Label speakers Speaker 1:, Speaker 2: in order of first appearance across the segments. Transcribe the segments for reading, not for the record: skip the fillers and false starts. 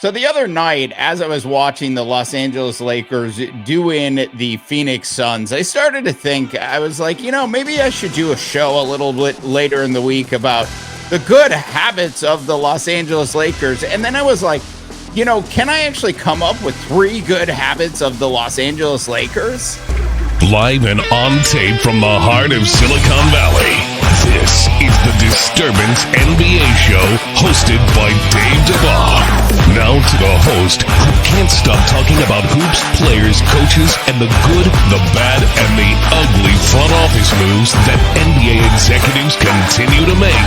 Speaker 1: So the other night, as I was watching the Los Angeles Lakers doing the Phoenix Suns, I started to think, I was like, maybe I should do a show a little bit later in the week about the good habits of the Los Angeles Lakers. And then I was like, can I actually come up with 3 good habits of the Los Angeles Lakers?
Speaker 2: Live and on tape from the heart of Silicon Valley, this is the Disturbance NBA Show, hosted by Dave DeVaugh. Now to the host who can't stop talking about hoops, players, coaches, and the good, the bad, and the ugly front office moves that NBA executives continue to make,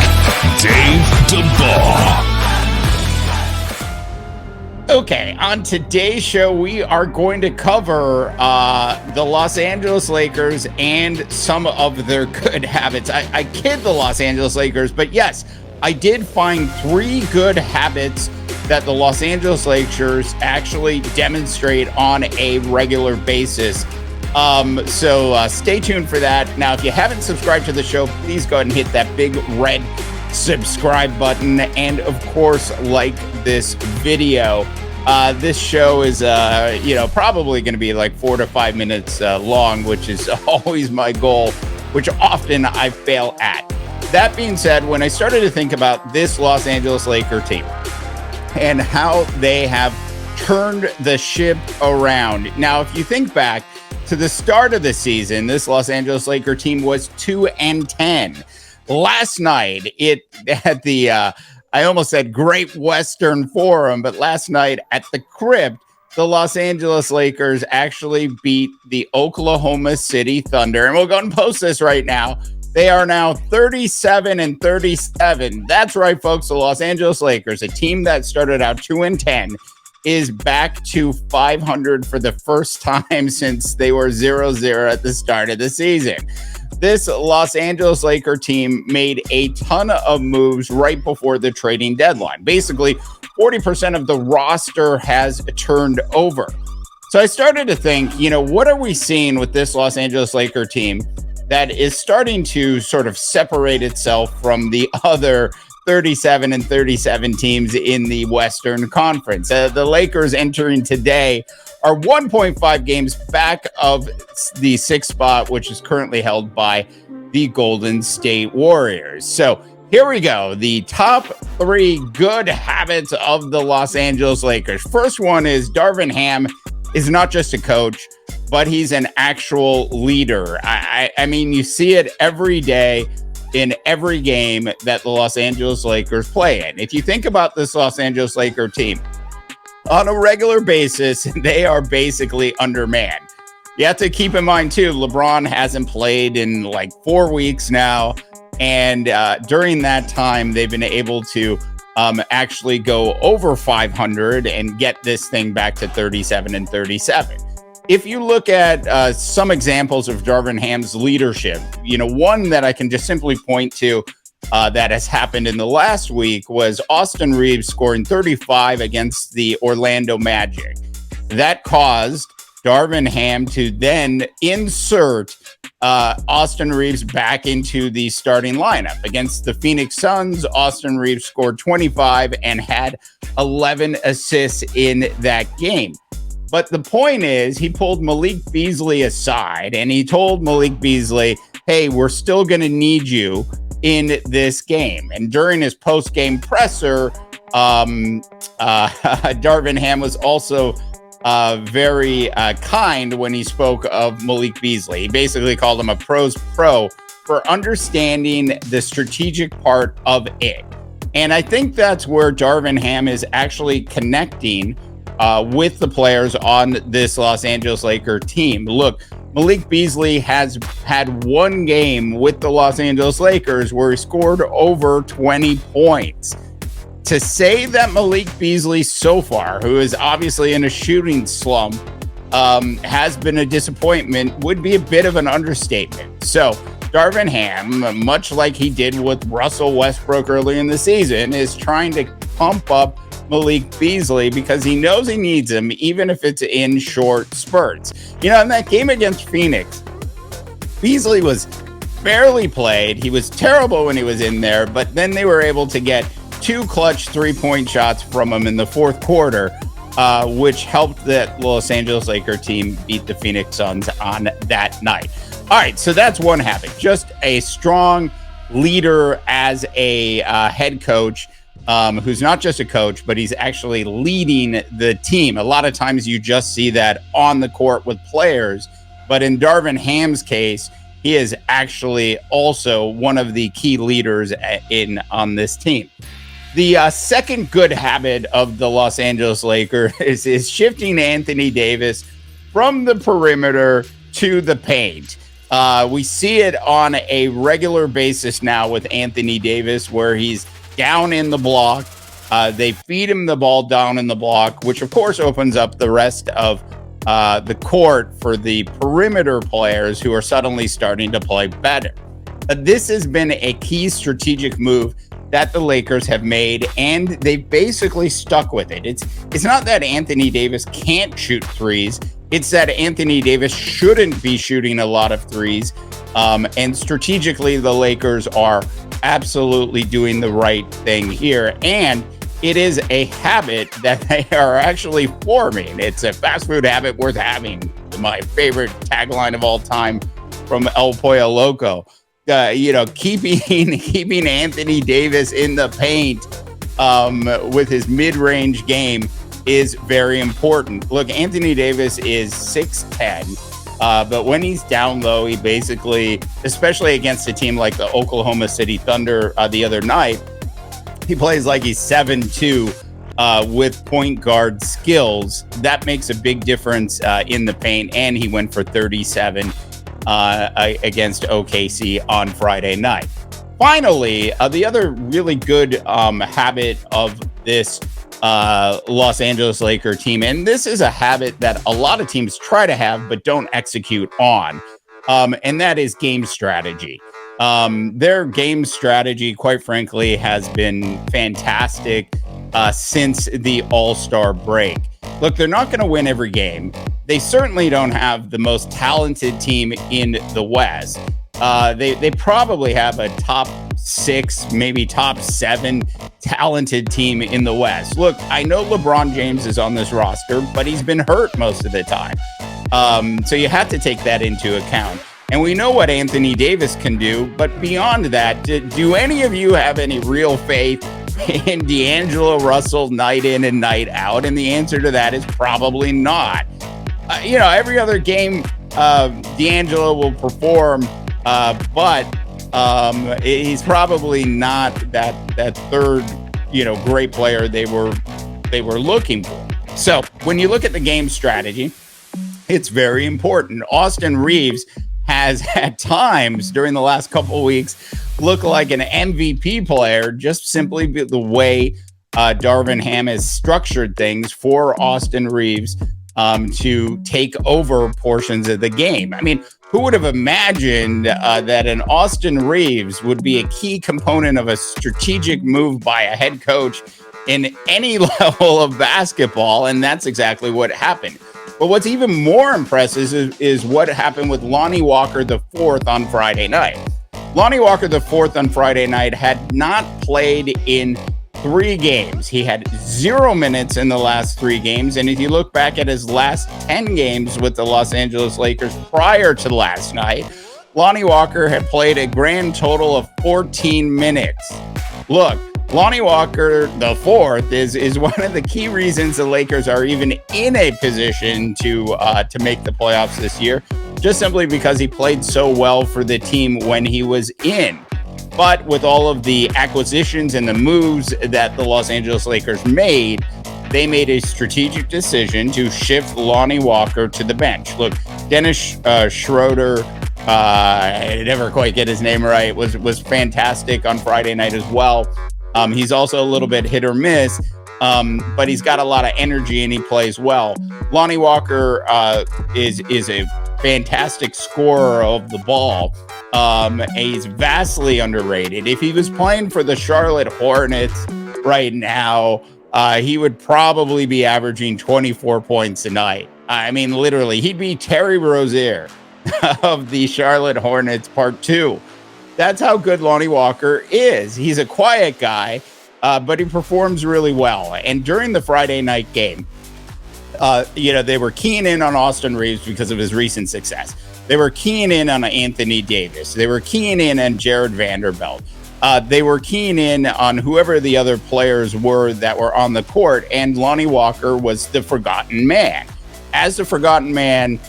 Speaker 2: Dave DeVaugh.
Speaker 1: Okay, on today's show, we are going to cover the Los Angeles Lakers and some of their good habits. I kid the Los Angeles Lakers, but yes, I did find 3 good habits that the Los Angeles Lakers actually demonstrate on a regular basis. So stay tuned for that. Now, if you haven't subscribed to the show, please go ahead and hit that big red subscribe button, and of course, like this video. This show is probably going to be like 4 to 5 minutes long, which is always my goal, which often I fail at. That being said, when I started to think about this Los Angeles Laker team and how they have turned the ship around. Now, if you think back to the start of the season, this Los Angeles Laker team was 2-10. Last night, at the I almost said Great Western Forum, but last night at the Crypt, the Los Angeles Lakers actually beat the Oklahoma City Thunder. And we'll go and post this right now. They are now 37-37. That's right, folks. The Los Angeles Lakers, a team that started out 2-10, is back to 500 for the first time since they were 0-0 at the start of the season. This Los Angeles Laker team made a ton of moves right before the trading deadline. Basically, 40% of the roster has turned over. So I started to think, what are we seeing with this Los Angeles Laker team that is starting to sort of separate itself from the other 37-37 teams in the Western Conference? The Lakers entering today are 1.5 games back of the 6th spot, which is currently held by the Golden State Warriors. So here we go. The top 3 good habits of the Los Angeles Lakers. First one is Darvin Ham is not just a coach, but he's an actual leader. I mean, you see it every day in every game that the Los Angeles Lakers play in. If you think about this Los Angeles Laker team, on a regular basis, they are basically undermanned. You have to keep in mind, too, LeBron hasn't played in like 4 weeks now. And during that time, they've been able to actually go over 500 and get this thing back to 37-37. If you look at some examples of Darvin Ham's leadership, one that I can just simply point to that has happened in the last week was Austin Reeves scoring 35 against the Orlando Magic. That caused Darvin Ham to then insert Austin Reeves back into the starting lineup. Against the Phoenix Suns, Austin Reeves scored 25 and had 11 assists in that game. But the point is, he pulled Malik Beasley aside and he told Malik Beasley, hey, we're still going to need you in this game. And during his post-game presser, Darvin Ham was also very kind when he spoke of Malik Beasley. He basically called him a pro's pro for understanding the strategic part of it. And I think that's where Darvin Ham is actually connecting with the players on this Los Angeles Laker team. Look, Malik Beasley has had 1 game with the Los Angeles Lakers where he scored over 20 points. To say that Malik Beasley so far, who is obviously in a shooting slump, has been a disappointment would be a bit of an understatement. So Darvin Ham, much like he did with Russell Westbrook early in the season, is trying to pump up Malik Beasley because he knows he needs him, even if it's in short spurts. In that game against Phoenix, Beasley was barely played. He was terrible when he was in there, but then they were able to get 2 clutch 3-point shots from him in the fourth quarter, which helped that Los Angeles Lakers team beat the Phoenix Suns on that night. All right, so that's one habit. Just a strong leader as a head coach, who's not just a coach, but he's actually leading the team. A lot of times you just see that on the court with players, but in Darvin Ham's case, he is actually also one of the key leaders on this team. The second good habit of the Los Angeles Lakers is shifting Anthony Davis from the perimeter to the paint. We see it on a regular basis now with Anthony Davis, where he's down in the block. They feed him the ball down in the block, which of course opens up the rest of the court for the perimeter players who are suddenly starting to play better. This has been a key strategic move that the Lakers have made, and they've basically stuck with it. It's not that Anthony Davis can't shoot threes. It's that Anthony Davis shouldn't be shooting a lot of threes. And strategically, the Lakers are absolutely doing the right thing here. And it is a habit that they are actually forming. It's a fast food habit worth having. My favorite tagline of all time from El Pollo Loco. Keeping Anthony Davis in the paint with his mid-range game is very important. Look, Anthony Davis is 6'10", but when he's down low, he basically, especially against a team like the Oklahoma City Thunder the other night, he plays like he's 7'2", with point guard skills. That makes a big difference in the paint, and he went for 37 against OKC on Friday night. Finally, the other really good habit of this Los Angeles Lakers team, and this is a habit that a lot of teams try to have but don't execute on, and that is game strategy. Their game strategy, quite frankly, has been fantastic since the All-Star break. Look, they're not going to win every game. They certainly don't have the most talented team in the West. They probably have a top 6, maybe top 7 talented team in the West. Look, I know LeBron James is on this roster, but he's been hurt most of the time. So you have to take that into account. And we know what Anthony Davis can do, but beyond that, do any of you have any real faith in D'Angelo Russell night in and night out? And the answer to that is probably not. Every other game, D'Angelo will perform, but he's probably not that third, great player they were looking for. So when you look at the game strategy, it's very important. Austin Reeves has at times during the last couple of weeks looked like an MVP player, just simply the way Darvin Ham has structured things for Austin Reeves to take over portions of the game. I mean, who would have imagined that an Austin Reeves would be a key component of a strategic move by a head coach in any level of basketball? And that's exactly what happened. But what's even more impressive is what happened with Lonnie Walker IV on Friday night. Lonnie Walker IV on Friday night had not played in 3 games. He had 0 minutes in the last 3 games. And if you look back at his last 10 games with the Los Angeles Lakers prior to last night, Lonnie Walker had played a grand total of 14 minutes. Look, Lonnie Walker IV is one of the key reasons the Lakers are even in a position to make the playoffs this year, just simply because he played so well for the team when he was in. But with all of the acquisitions and the moves that the Los Angeles Lakers made, they made a strategic decision to shift Lonnie Walker to the bench. Look, Dennis Schroeder, I never quite get his name right, was fantastic on Friday night as well. He's also a little bit hit or miss, but he's got a lot of energy and he plays well. Lonnie Walker is a fantastic scorer of the ball. He's vastly underrated. If he was playing for the Charlotte Hornets right now, he would probably be averaging 24 points a night. I mean, literally, he'd be Terry Rozier of the Charlotte Hornets Part 2. That's how good Lonnie Walker is. He's a quiet guy, but he performs really well. And during the Friday night game, they were keying in on Austin Reeves because of his recent success. They were keying in on Anthony Davis. They were keying in on Jared Vanderbilt. They were keying in on whoever the other players were that were on the court, and Lonnie Walker was the forgotten man. As the forgotten man,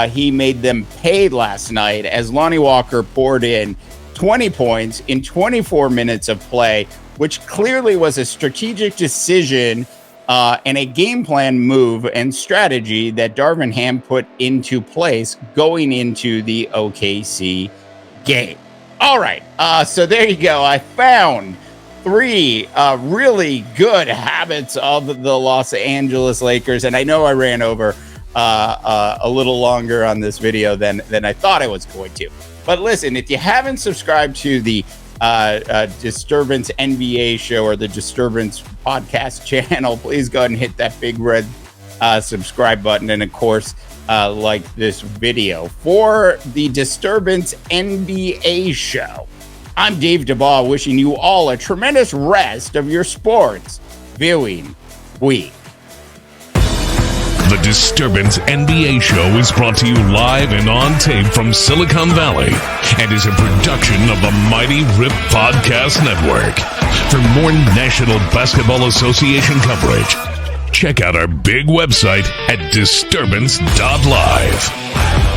Speaker 1: he made them pay last night as Lonnie Walker poured in 20 points in 24 minutes of play, which clearly was a strategic decision and a game plan move and strategy that Darvin Ham put into place going into the OKC game. All right, so there you go. I found 3 really good habits of the Los Angeles Lakers, and I know I ran over a little longer on this video than I thought I was going to. But listen, if you haven't subscribed to the Disturbance NBA show or the Disturbance podcast channel, please go ahead and hit that big red subscribe button, and of course like this video. For the Disturbance NBA show, I'm Dave DeBaugh, wishing you all a tremendous rest of your sports viewing week.
Speaker 2: The Disturbance NBA show is brought to you live and on tape from Silicon Valley and is a production of the Mighty Rip Podcast Network. For more National Basketball Association coverage, check out our big website at disturbance.live.